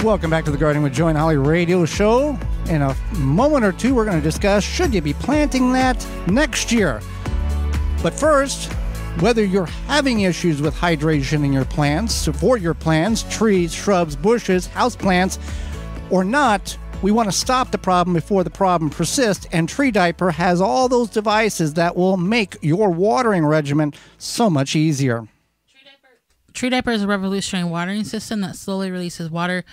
Welcome back to the Gardening with Joe and Holly radio show. In a moment or two, we're going to discuss, should you be planting that next year? But first, whether you're having issues with hydration in your plants, for your plants, trees, shrubs, bushes, houseplants, or not, we want to stop the problem before the problem persists, and Tree Diaper has all those devices that will make your watering regimen so much easier. Tree Diaper is a revolutionary watering system that slowly releases water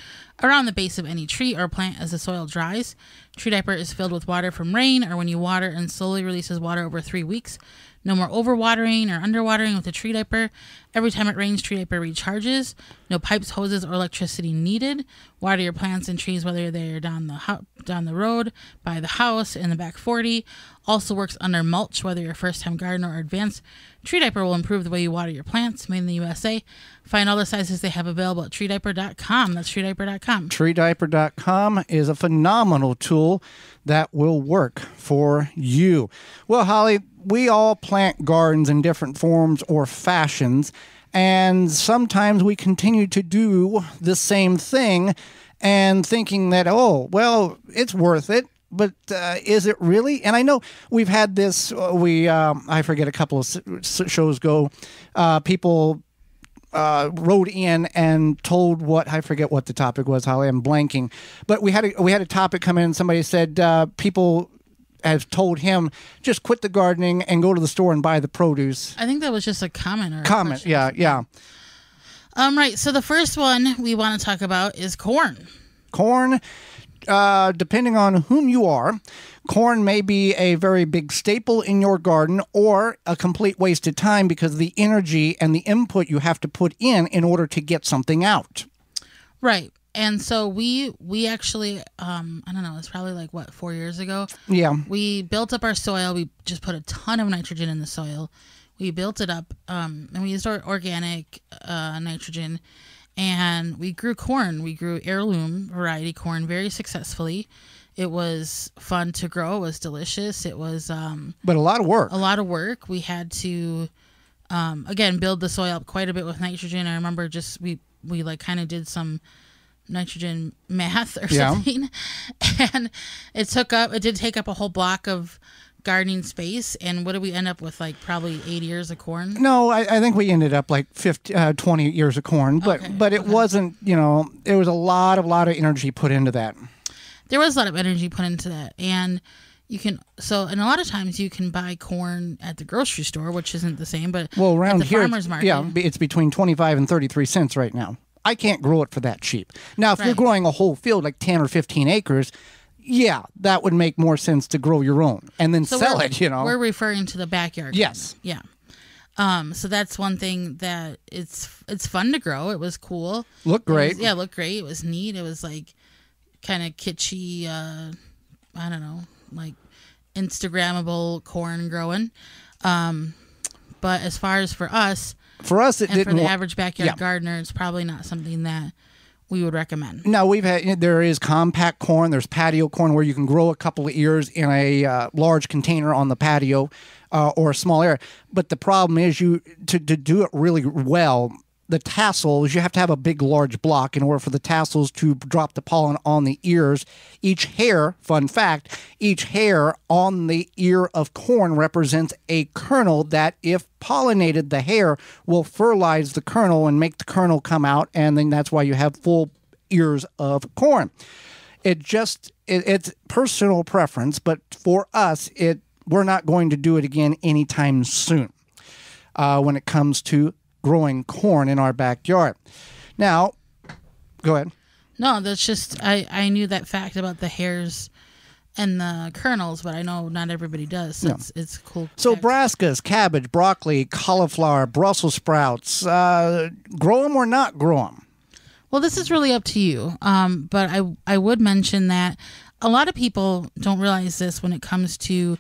around the base of any tree or plant as the soil dries. Tree Diaper is filled with water from rain or when you water and slowly releases water over 3 weeks. No more overwatering or underwatering with the Tree Diaper. Every time it rains, Tree Diaper recharges. No pipes, hoses, or electricity needed. Water your plants and trees whether they're down the road, by the house, in the back 40. Also works under mulch, whether you're a first-time gardener or advanced. Tree Diaper will improve the way you water your plants. Made in the USA. Find all the sizes they have available at treediaper.com. That's treediaper.com. Treediaper.com is a phenomenal tool that will work for you. Well, Holly, we all plant gardens in different forms or fashions, and sometimes we continue to do the same thing and thinking that, oh, well, it's worth it. But is it really? And I know we've had this, I forget, a couple of shows ago, people wrote in and told I forget what the topic was, Holly, I'm blanking. But we had a topic come in and somebody said people have told him, just quit the gardening and go to the store and buy the produce. I think that was just a comment. Yeah. Right, so the first one we want to talk about is corn. Corn. Depending on whom you are, corn may be a very big staple in your garden or a complete waste of time because of the energy and the input you have to put in order to get something out. Right. And so we actually, I don't know, it's probably 4 years ago? Yeah. We built up our soil. We just put a ton of nitrogen in the soil. We built it up, and we used our organic nitrogen. And we grew corn. We grew heirloom variety corn very successfully. It was fun to grow. It was delicious. It was... but a lot of work. A lot of work. We had to, again, build the soil up quite a bit with nitrogen. I remember we kind of did some nitrogen math or something. And it did take up a whole block of gardening space. And what did we end up with, probably 8 years of corn? No, I think we ended up 20 years of corn, but it wasn't, there was a lot of energy put into that. There was a lot of energy put into that. And and a lot of times you can buy corn at the grocery store, which isn't the same, but around at the farmer's market. Yeah, it's between 25 and 33 cents right now. I can't grow it for that cheap. Now, if you're growing a whole field, 10 or 15 acres, yeah, that would make more sense to grow your own and then sell it, We're referring to the backyard. Yes. Garden. Yeah. So that's one thing that it's fun to grow. It was cool. Looked great. Looked great. It was neat. It was kind of kitschy, I don't know, Instagrammable corn growing. But as far as for us, it didn't. For the average backyard gardener, it's probably not something that we would recommend. No, there is compact corn. There's patio corn where you can grow a couple of ears in a large container on the patio or a small area. But the problem is to do it really well, the tassels, you have to have a big, large block in order for the tassels to drop the pollen on the ears. Each hair, fun fact, each hair on the ear of corn represents a kernel that, if pollinated, the hair will fertilize the kernel and make the kernel come out, and then that's why you have full ears of corn. It's personal preference, but for us, we're not going to do it again anytime soon when it comes to growing corn in our backyard. Now, go ahead. No, that's just, I knew that fact about the hairs and the kernels, but I know not everybody does. So it's cool. So brassicas, cabbage, broccoli, cauliflower, Brussels sprouts, grow them or not grow them? Well, this is really up to you. But I would mention that a lot of people don't realize this when it comes to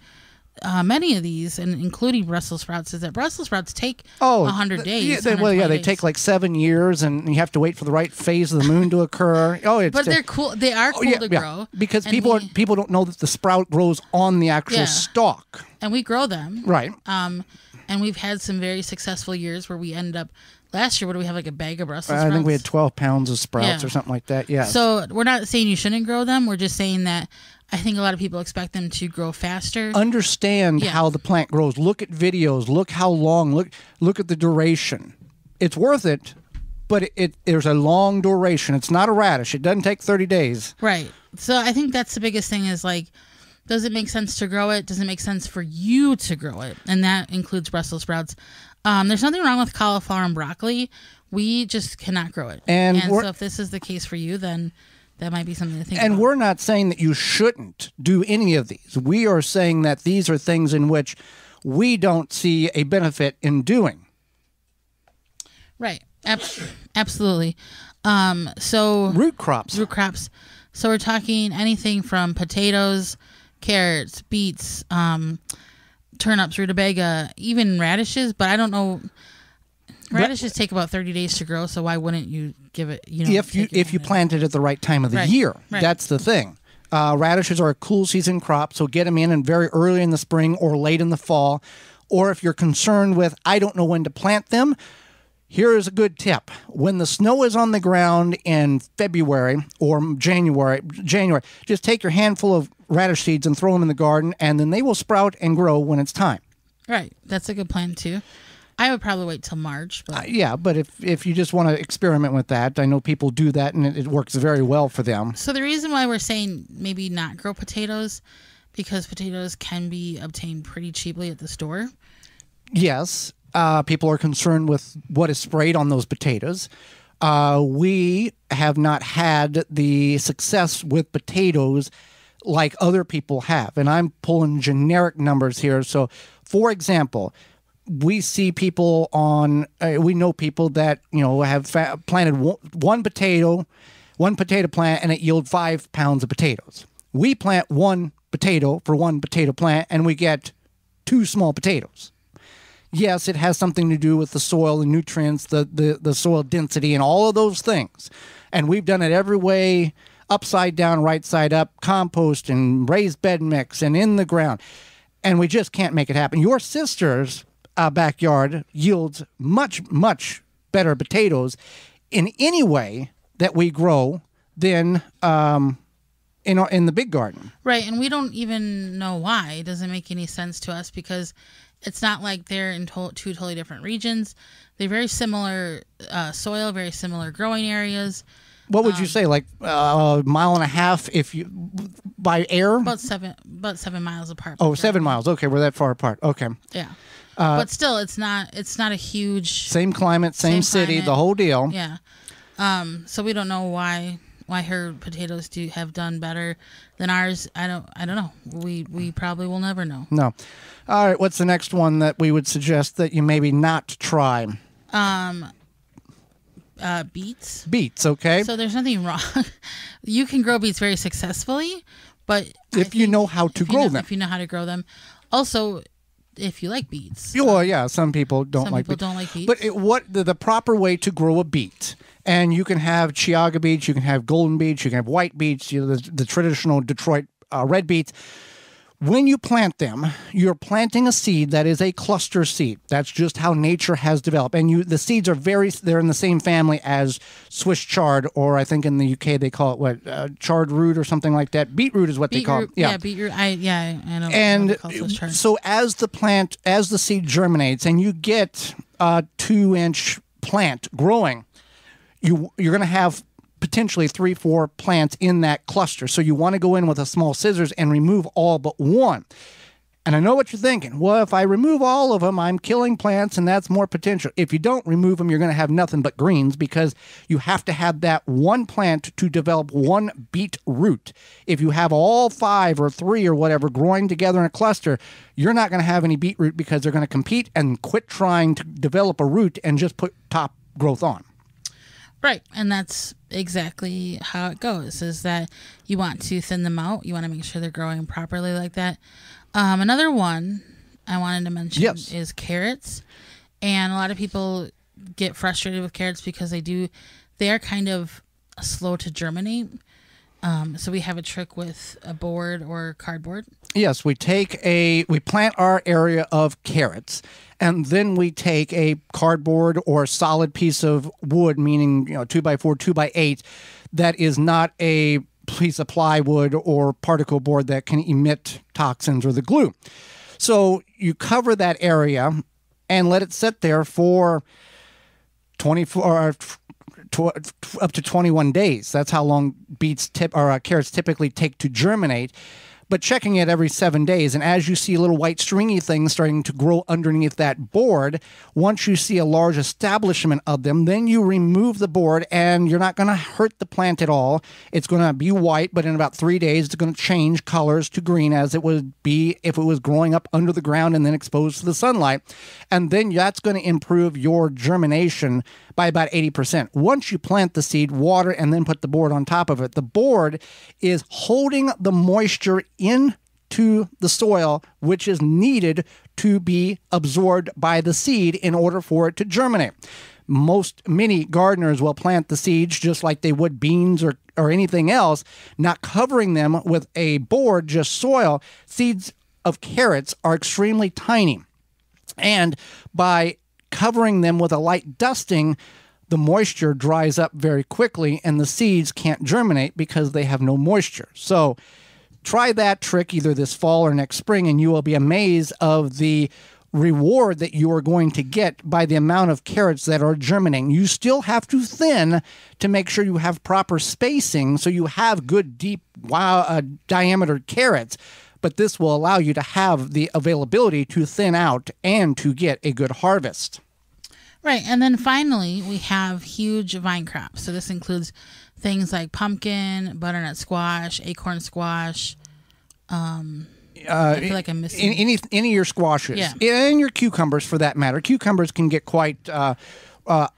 many of these, and including Brussels sprouts, is that Brussels sprouts take 100 days. They take 7 years, and you have to wait for the right phase of the moon to occur. But they're cool. They are cool to grow because people don't know that the sprout grows on the actual stalk, and we grow them, right? And we've had some very successful years where we end up last year, what do we have, like a bag of Brussels I sprouts? think we had 12 pounds of sprouts Yeah. or something like that. Yeah. So we're not saying you shouldn't grow them. We're just saying that I think a lot of people expect them to grow faster. Understand Yeah. how the plant grows. Look at videos. Look how long. Look at the duration. It's worth it, but there's a long duration. It's not a radish. It doesn't take 30 days. Right. So I think that's the biggest thing is like, does it make sense to grow it? Does it make sense for you to grow it? And that includes Brussels sprouts. There's nothing wrong with cauliflower and broccoli. We just cannot grow it. And so if this is the case for you, then that might be something to think And about. we're not saying that you shouldn't do any of these. We are saying that these are things in which we don't see a benefit in doing. Right. Absolutely. So Root crops. root crops. So we're talking anything from potatoes, carrots, beets, turnips, rutabaga, even radishes. But I don't know. Radishes take about 30 days to grow, so why wouldn't you give it? If you plant it at the right time of the Right, year, right. that's the thing. Radishes are a cool season crop, so get them in and very early in the spring or late in the fall. Or if you're concerned with, I don't know when to plant them, here is a good tip. When the snow is on the ground in February or January, just take your handful of radish seeds and throw them in the garden, and then they will sprout and grow when it's time. Right. That's a good plan, too. I would probably wait till March. But Yeah, but if you just want to experiment with that, I know people do that, and it works very well for them. So the reason why we're saying maybe not grow potatoes, because potatoes can be obtained pretty cheaply at the store. Yes, people are concerned with what is sprayed on those potatoes. We have not had the success with potatoes like other people have. And I'm pulling generic numbers here. So, for example, we see people we know people that, have planted one potato plant and it yields 5 pounds of potatoes. We plant one potato for one potato plant and we get 2 small potatoes. Yes, it has something to do with the soil, the nutrients, the soil density, and all of those things. And we've done it every way, upside down, right side up, compost and raised bed mix and in the ground. And we just can't make it happen. Your sister's backyard yields much, much better potatoes in any way that we grow than in the big garden. Right, and we don't even know why. It doesn't make any sense to us because it's not like they're in two totally different regions. They're very similar soil, very similar growing areas. What would you say, like a mile and a half if you by air? About 7 miles apart. Oh, 7 miles. Okay, we're that far apart. Okay. Yeah. But still, it's not a huge. Same climate, same city, climate. the whole deal. Yeah. So we don't know why her potatoes have done better than ours. I don't know. We probably will never know. No. All right. What's the next one that we would suggest that you maybe not try? Beets. Beets. Okay. So there's nothing wrong. You can grow beets very successfully, but if you know how to grow them. If you know how to grow them. Also, if you like beets. Well, yeah, some people don't like beets. Some people don't like beets. But what the proper way to grow a beet, and you can have Chiaga beets, you can have golden beets, you can have white beets, the traditional Detroit red beets. When you plant them, you're planting a seed that is a cluster seed. That's just how nature has developed. And the seeds are they're in the same family as Swiss chard, or I think in the UK they call it chard root or something like that. Beetroot is what they call it. Yeah, beetroot. I know. And what they call Swiss chard. so as the seed germinates and you get a 2-inch plant growing, you're going to have potentially 3-4 plants in that cluster. So you want to go in with a small scissors and remove all but one. And I know what you're thinking. Well, if I remove all of them, I'm killing plants and that's more potential. If you don't remove them, you're going to have nothing but greens because you have to have that one plant to develop one beet root. If you have all 5 or 3 or whatever growing together in a cluster, you're not going to have any beetroot because they're going to compete and quit trying to develop a root and just put top growth on. Right, and that's exactly how it goes, is that you want to thin them out. You want to make sure they're growing properly like that. Another one I wanted to mention is carrots. And a lot of people get frustrated with carrots because they are kind of slow to germinate. So we have a trick with a board or cardboard. Yes, we plant our area of carrots, and then we take a cardboard or solid piece of wood, meaning 2x4, 2x8, that is not a piece of plywood or particle board that can emit toxins or the glue. So you cover that area and let it sit there for 24 up to 21 days. That's how long carrots typically take to germinate. But checking it every 7 days, and as you see little white stringy things starting to grow underneath that board, once you see a large establishment of them, then you remove the board, and you're not going to hurt the plant at all. It's going to be white, but in about 3 days, it's going to change colors to green, as it would be if it was growing up under the ground and then exposed to the sunlight. And then that's going to improve your germination by about 80%. Once you plant the seed, water, and then put the board on top of it, the board is holding the moisture into the soil, which is needed to be absorbed by the seed in order for it to germinate. Many gardeners will plant the seeds just like they would beans or anything else, not covering them with a board, just soil. Seeds of carrots are extremely tiny, and by covering them with a light dusting, the moisture dries up very quickly and the seeds can't germinate because they have no moisture. So try that trick either this fall or next spring, and you will be amazed of the reward that you are going to get by the amount of carrots that are germinating. You still have to thin to make sure you have proper spacing so you have good, deep, diameter carrots. But this will allow you to have the availability to thin out and to get a good harvest. Right. And then finally, we have huge vine crops. So this includes things like pumpkin, butternut squash, acorn squash. I feel like I'm missing any of your squashes, yeah, and your cucumbers for that matter. Cucumbers can get quite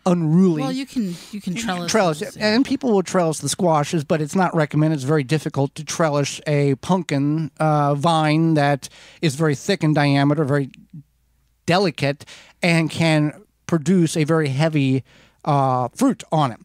unruly. Well, you can trellis those, yeah. And people will trellis the squashes, but it's not recommended. It's very difficult to trellis a pumpkin vine that is very thick in diameter, very delicate, and can produce a very heavy fruit on it.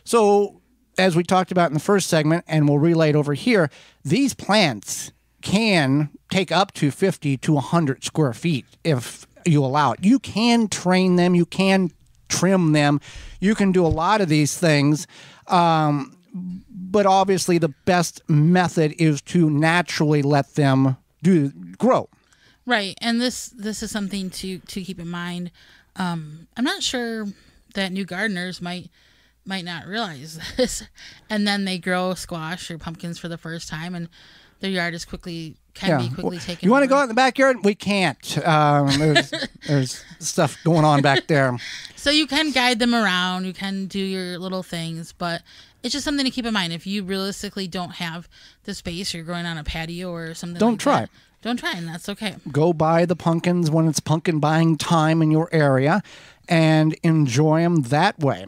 So, as we talked about in the first segment, and we'll relay it over here, these plants can take up to 50 to 100 square feet if you allow it. You can train them. You can trim them. You can do a lot of these things. But obviously the best method is to naturally let them grow. Right. And this is something to keep in mind. I'm not sure that new gardeners might not realize this, and then they grow squash or pumpkins for the first time, and their yard is quickly taken. You want to go out in the backyard? We can't. There's stuff going on back there. So you can guide them around. You can do your little things, but it's just something to keep in mind. If you realistically don't have the space, you're growing on a patio or something. Don't try, and that's okay. Go buy the pumpkins when it's pumpkin buying time in your area, and enjoy them that way.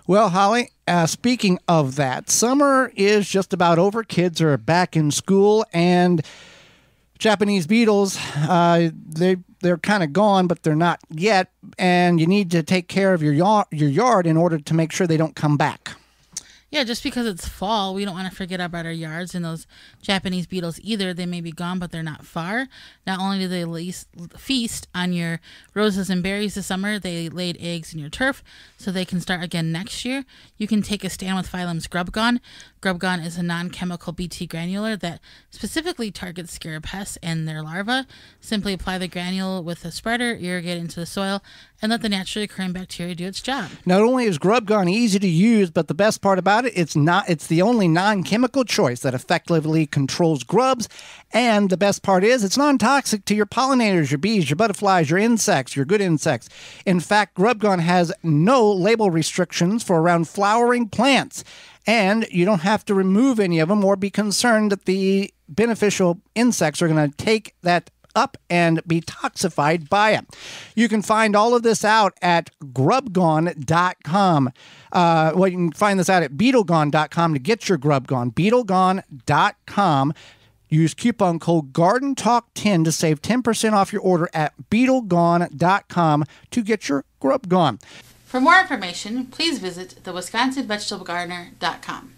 Well, Holly, speaking of that, summer is just about over. Kids are back in school, and Japanese beetles, they're kind of gone, but they're not yet, and you need to take care of your yard in order to make sure they don't come back. Yeah, just because it's fall, we don't want to forget about our yards and those Japanese beetles either. They may be gone, but they're not far. Not only do they feast on your roses and berries this summer, they laid eggs in your turf, so they can start again next year. You can take a stand with phylum Grubgon. Grubgon is a non-chemical Bt granular that specifically targets scarab pests and their larvae. Simply apply the granule with a spreader, irrigate it into the soil, and let the naturally occurring bacteria do its job. Not only is Grubgon easy to use, but the best part about it, it's the only non-chemical choice that effectively controls grubs. And the best part is it's non-toxic to your pollinators, your bees, your butterflies, your insects, your good insects. In fact, Grubgon has no label restrictions for around flowering plants. And you don't have to remove any of them or be concerned that the beneficial insects are going to take that up and be toxified by it. You can find all of this out at grubgon.com. You can find this out at beetlegon.com to get your Grubgon. Beetlegon.com. Use coupon code GardenTalk10 to save 10% off your order at beetlegon.com to get your Grubgon. For more information, please visit thewisconsinvegetablegardener.com.